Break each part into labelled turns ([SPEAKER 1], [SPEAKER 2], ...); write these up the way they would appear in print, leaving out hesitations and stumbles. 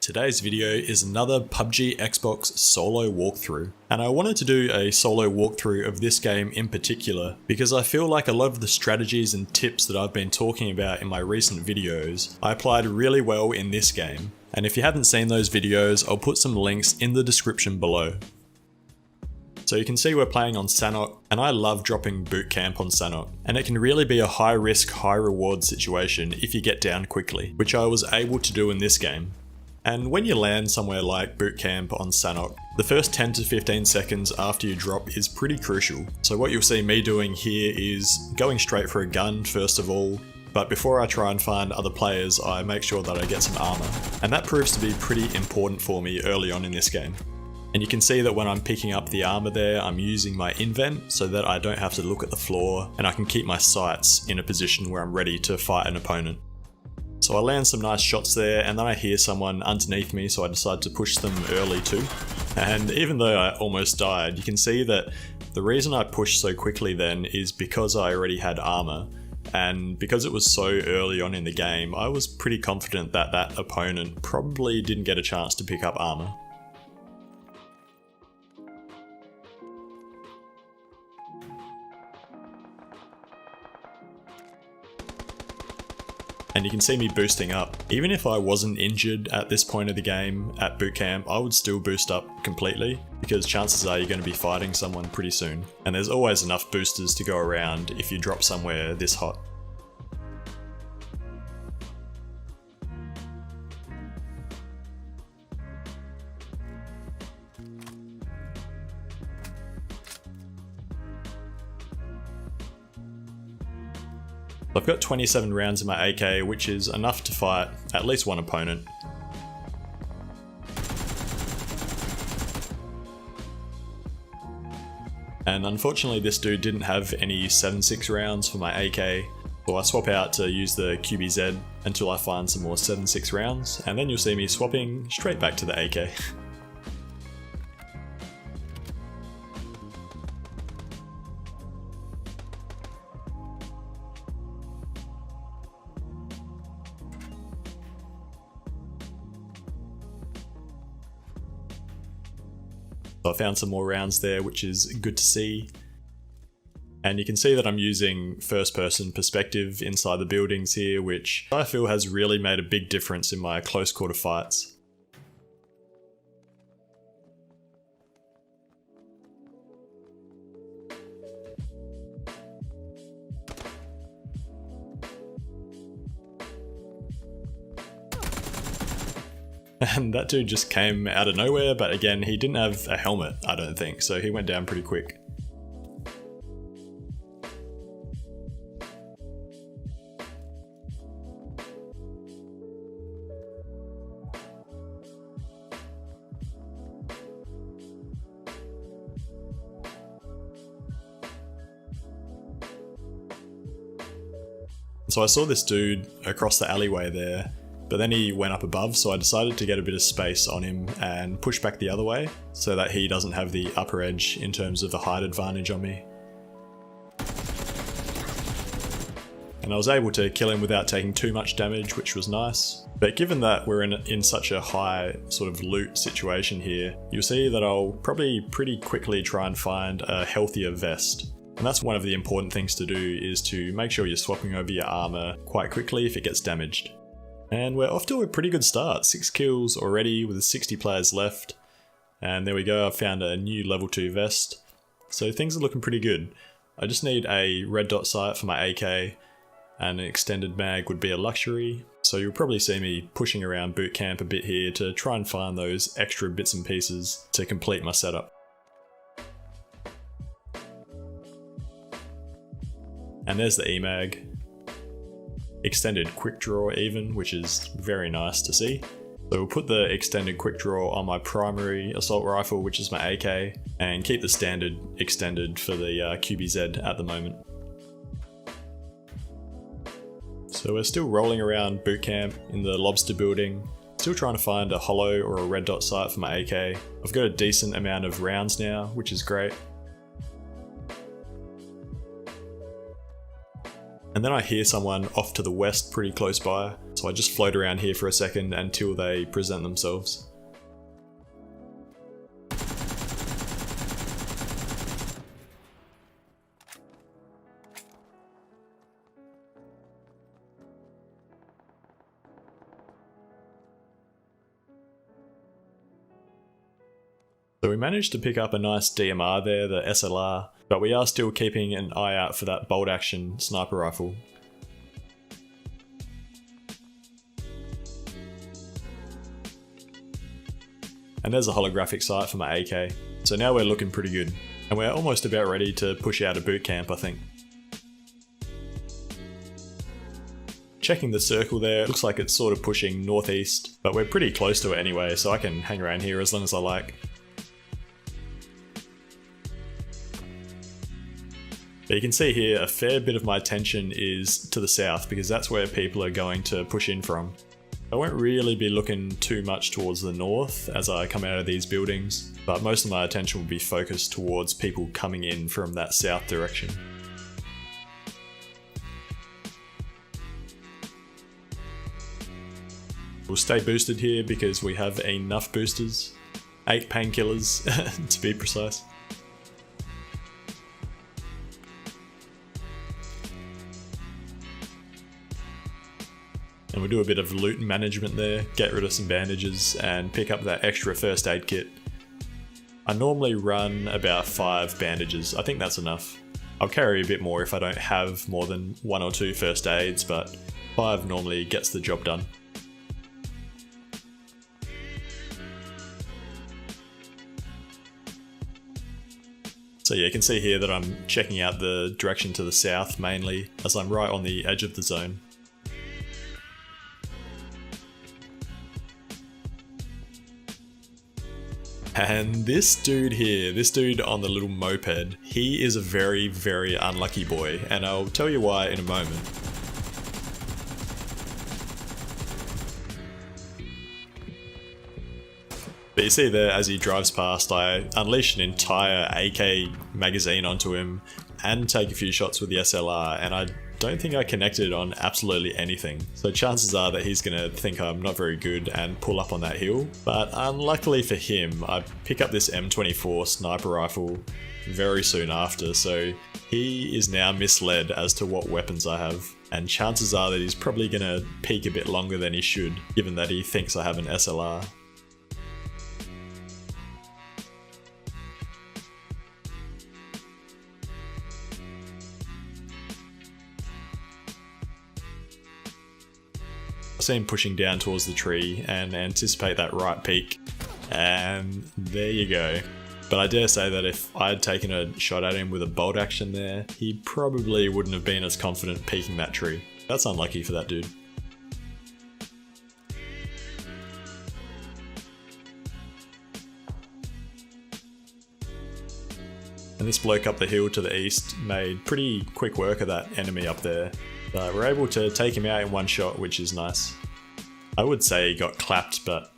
[SPEAKER 1] Today's video is another PUBG Xbox solo walkthrough, and I wanted to do a solo walkthrough of this game in particular because I feel like a lot of the strategies and tips that I've been talking about in my recent videos I applied really well in this game, and if you haven't seen those videos I'll put some links in the description below. So you can see we're playing on Sanhok, and I love dropping boot camp on Sanhok, and it can really be a high risk, high reward situation if you get down quickly, which I was able to do in this game. And when you land somewhere like boot camp on Sanhok, the first 10 to 15 seconds after you drop is pretty crucial. So what you'll see me doing here is going straight for a gun first of all, but before I try and find other players I make sure that I get some armor, and that proves to be pretty important for me early on in this game. And you can see that when I'm picking up the armor there, I'm using my invent so that I don't have to look at the floor and I can keep my sights in a position where I'm ready to fight an opponent. So I land some nice shots there, and then I hear someone underneath me, so I decide to push them early too. And even though I almost died, you can see that the reason I pushed so quickly then is because I already had armor, and because it was so early on in the game, I was pretty confident that that opponent probably didn't get a chance to pick up armor. And you can see me boosting up. Even if I wasn't injured at this point of the game at boot camp, I would still boost up completely because chances are you're going to be fighting someone pretty soon. And there's always enough boosters to go around if you drop somewhere this hot. I've got 27 rounds in my AK, which is enough to fight at least one opponent. And unfortunately this dude didn't have any 7.6 rounds for my AK, so I swap out to use the QBZ until I find some more 7.6 rounds, and then you'll see me swapping straight back to the AK. So I found some more rounds there, which is good to see. And you can see that I'm using first person perspective inside the buildings here, which I feel has really made a big difference in my close quarter fights. And that dude just came out of nowhere, but again, he didn't have a helmet, I don't think, so he went down pretty quick. So I saw this dude across the alleyway there, but then he went up above, so I decided to get a bit of space on him and push back the other way so that he doesn't have the upper edge in terms of the height advantage on me. And I was able to kill him without taking too much damage, which was nice. But given that we're in such a high sort of loot situation here, you'll see that I'll probably pretty quickly try and find a healthier vest. And that's one of the important things to do, is to make sure you're swapping over your armor quite quickly if it gets damaged. And we're off to a pretty good start, 6 kills already with 60 players left. And there we go, I've found a new level 2 vest. So things are looking pretty good. I just need a red dot sight for my AK, and an extended mag would be a luxury. So you'll probably see me pushing around boot camp a bit here to try and find those extra bits and pieces to complete my setup. And there's the EMAG. Extended quick draw even, which is very nice to see. So we'll put the extended quick draw on my primary assault rifle, which is my AK, and keep the standard extended for the QBZ at the moment. So we're still rolling around boot camp in the lobster building, still trying to find a hollow or a red dot sight for my AK. I've got a decent amount of rounds now, which is great. And then I hear someone off to the west pretty close by, so So I just float around here for a second until they present themselves. So we managed to pick up a nice DMR there, the SLR, but we are still keeping an eye out for that bolt action sniper rifle. And there's a holographic sight for my AK. So now we're looking pretty good. And we're almost about ready to push out of boot camp, I think. Checking the circle there, it looks like it's sort of pushing northeast, but we're pretty close to it anyway, so I can hang around here as long as I like. But you can see here a fair bit of my attention is to the south because that's where people are going to push in from. I won't really be looking too much towards the north as I come out of these buildings, but most of my attention will be focused towards people coming in from that south direction. We'll stay boosted here because we have enough boosters. 8 painkillers to be precise. And we'll do a bit of loot management there, get rid of some bandages and pick up that extra first aid kit. I normally run about 5 bandages, I think that's enough. I'll carry a bit more if I don't have more than 1 or 2 first aids, but 5 normally gets the job done. So yeah, you can see here that I'm checking out the direction to the south mainly, as I'm right on the edge of the zone. And this dude here, this dude on the little moped, he is a very, very unlucky boy, and I'll tell you why in a moment. But you see there, as he drives past, I unleash an entire AK magazine onto him and take a few shots with the SLR, and I don't think I connected on absolutely anything. So chances are that he's gonna think I'm not very good and pull up on that hill. But unluckily for him, I pick up this M24 sniper rifle very soon after, so he is now misled as to what weapons I have. And chances are that he's probably gonna peek a bit longer than he should, given that he thinks I have an SLR. See him pushing down towards the tree and anticipate that right peak, and there you go. But I dare say that if I had taken a shot at him with a bolt action there, he probably wouldn't have been as confident peeking that tree. That's unlucky for that dude. And this bloke up the hill to the east made pretty quick work of that enemy up there. But we're able to take him out in one shot, which is nice. I would say he got clapped, but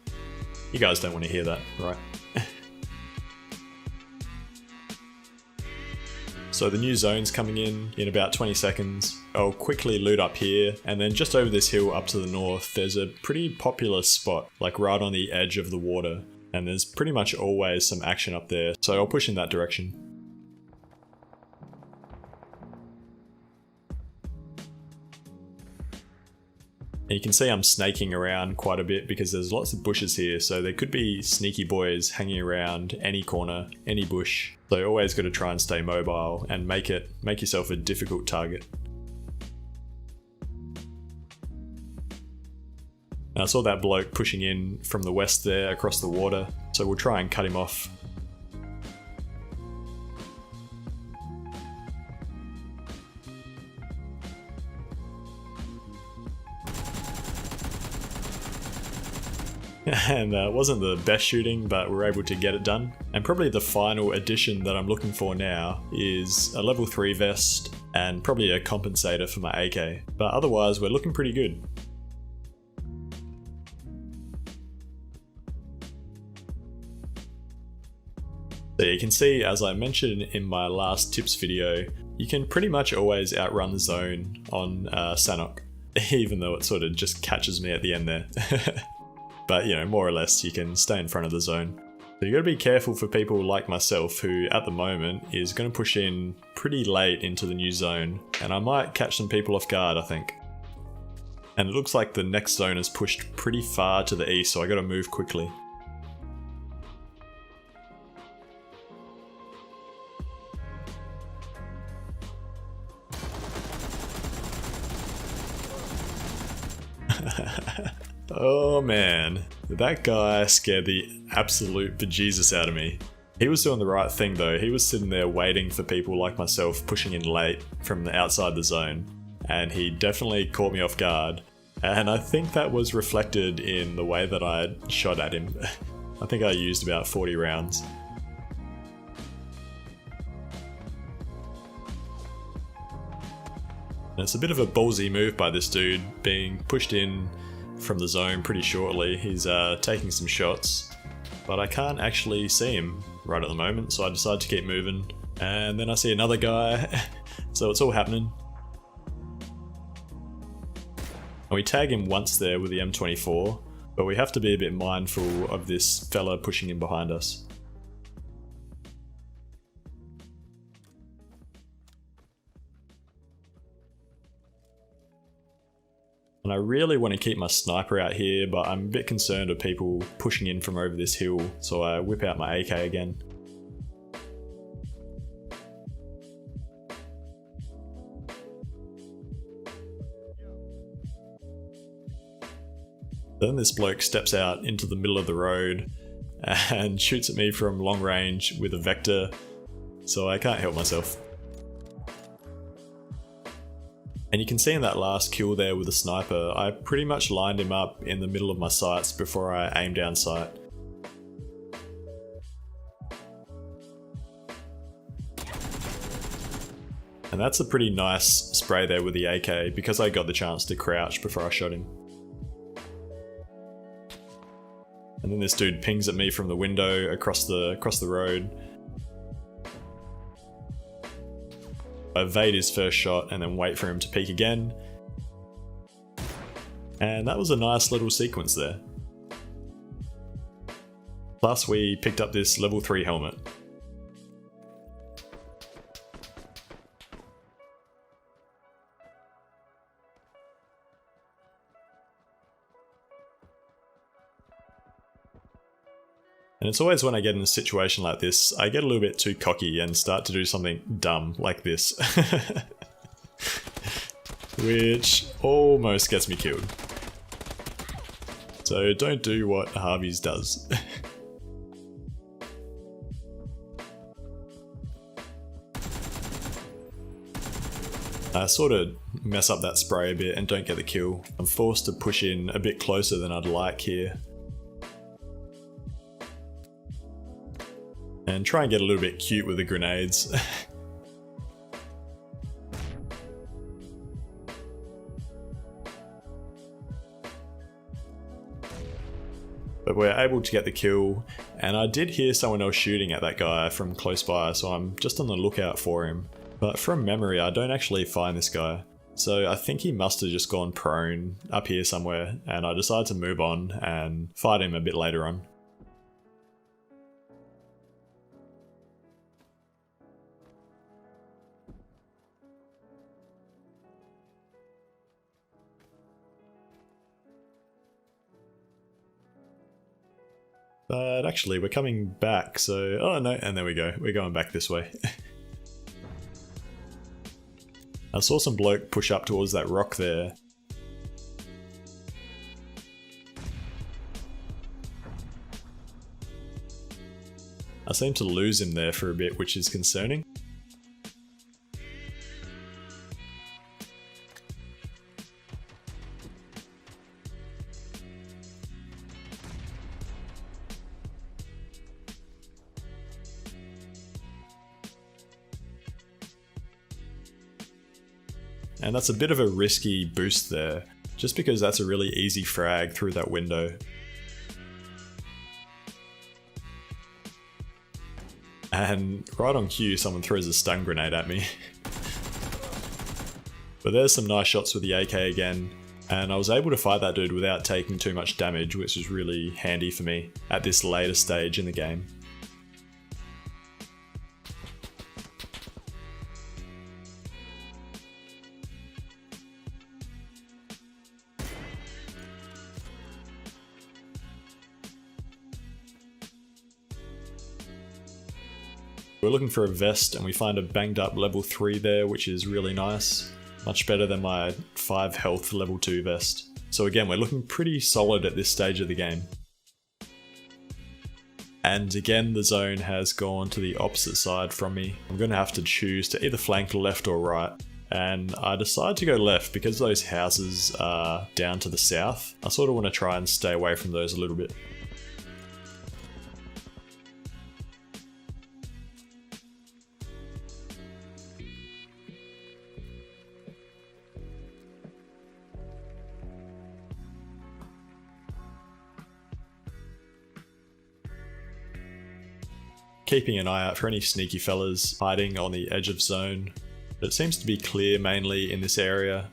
[SPEAKER 1] you guys don't want to hear that, right? So the new zone's coming in about 20 seconds. I'll quickly loot up here, and then just over this hill up to the north, there's a pretty popular spot, like right on the edge of the water. And there's pretty much always some action up there, so I'll push in that direction. And you can see I'm snaking around quite a bit because there's lots of bushes here, so there could be sneaky boys hanging around any corner, any bush. So you always got to try and stay mobile and make yourself a difficult target. Now I saw that bloke pushing in from the west there across the water, so we'll try and cut him off. And wasn't the best shooting, but we're able to get it done. And probably the final addition that I'm looking for now is a level 3 vest and probably a compensator for my AK. But otherwise we're looking pretty good. So you can see, as I mentioned in my last tips video, you can pretty much always outrun the zone on Sanhok. even though it sort of just catches me at the end there. But you know, more or less you can stay in front of the zone. So you gotta be careful for people like myself who at the moment is gonna push in pretty late into the new zone, and I might catch some people off guard, I think. And it looks like the next zone is pushed pretty far to the east, so I gotta move quickly. Oh man, that guy scared the absolute bejesus out of me. He was doing the right thing though. He was sitting there waiting for people like myself pushing in late from the outside the zone, and he definitely caught me off guard. And I think that was reflected in the way that I shot at him. I think I used about 40 rounds. And it's a bit of a ballsy move by this dude, being pushed in from the zone pretty shortly. He's taking some shots, but I can't actually see him right at the moment, so I decide to keep moving. And then I see another guy, so it's all happening. And we tag him once there with the M24, but we have to be a bit mindful of this fella pushing in behind us. And I really want to keep my sniper out here, but I'm a bit concerned of people pushing in from over this hill, so I whip out my AK again. Then this bloke steps out into the middle of the road and shoots at me from long range with a Vector, so I can't help myself. And you can see in that last kill there with the sniper, I pretty much lined him up in the middle of my sights before I aimed down sight. And that's a pretty nice spray there with the AK, because I got the chance to crouch before I shot him. And then this dude pings at me from the window across the road. I evade his first shot and then wait for him to peek again. And that was a nice little sequence there. Plus we picked up this level 3 helmet. And it's always when I get in a situation like this, I get a little bit too cocky and start to do something dumb like this. Which almost gets me killed. So don't do what Harvey's does. I sort of mess up that spray a bit and don't get the kill. I'm forced to push in a bit closer than I'd like here. And try and get a little bit cute with the grenades. But we're able to get the kill, and I did hear someone else shooting at that guy from close by, so I'm just on the lookout for him. But from memory, I don't actually find this guy. So I think he must have just gone prone up here somewhere, and I decided to move on and fight him a bit later on. But actually, we're coming back, so... Oh no, and there we go. We're going back this way. I saw some bloke push up towards that rock there. I seem to lose him there for a bit, which is concerning. And that's a bit of a risky boost there, just because that's a really easy frag through that window. And right on cue, someone throws a stun grenade at me. But there's some nice shots with the AK again, And I was able to fight that dude without taking too much damage, which is really handy for me at this later stage in the game. We're looking for a vest and we find a banged up level 3 there, which is really nice. Much better than my 5 health level 2 vest. So again, we're looking pretty solid at this stage of the game. And again, the zone has gone to the opposite side from me. I'm going to have to choose to either flank left or right. And I decided to go left because those houses are down to the south. I sort of want to try and stay away from those a little bit. Keeping an eye out for any sneaky fellas hiding on the edge of zone. It seems to be clear mainly in this area.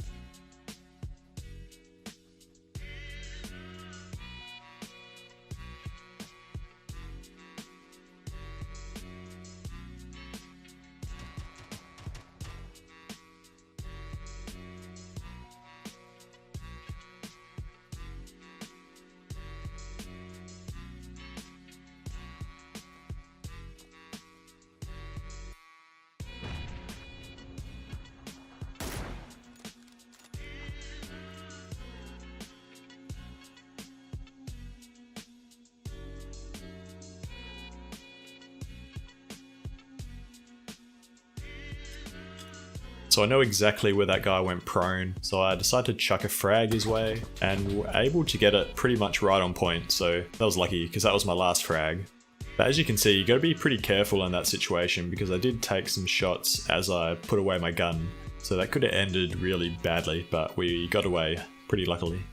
[SPEAKER 1] So I know exactly where that guy went prone, so I decided to chuck a frag his way, and were able to get it pretty much right on point, so that was lucky, because that was my last frag. But as you can see, you gotta be pretty careful in that situation, because I did take some shots as I put away my gun, so that could have ended really badly, but we got away pretty luckily.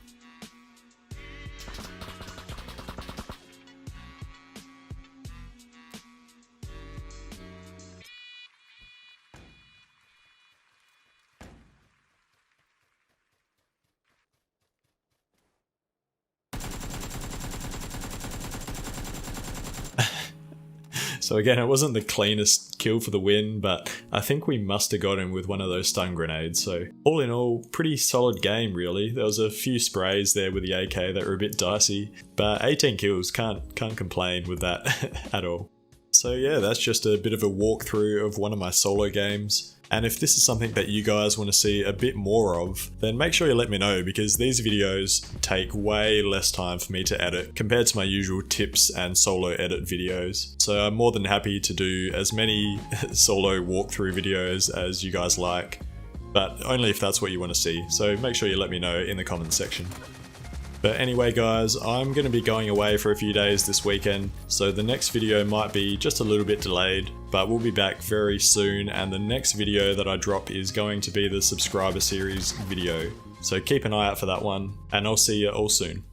[SPEAKER 1] So again, it wasn't the cleanest kill for the win, but I think we must have got him with one of those stun grenades. So all in all, pretty solid game really. There was a few sprays there with the AK that were a bit dicey, but 18 kills, can't complain with that at all. So yeah, that's just a bit of a walkthrough of one of my solo games. And if this is something that you guys want to see a bit more of, then make sure you let me know, because these videos take way less time for me to edit compared to my usual tips and solo edit videos. So I'm more than happy to do as many solo walkthrough videos as you guys like, but only if that's what you want to see. So make sure you let me know in the comments section. But anyway guys, I'm going to be going away for a few days this weekend, so the next video might be just a little bit delayed, but we'll be back very soon, and the next video that I drop is going to be the subscriber series video. So keep an eye out for that one, and I'll see you all soon.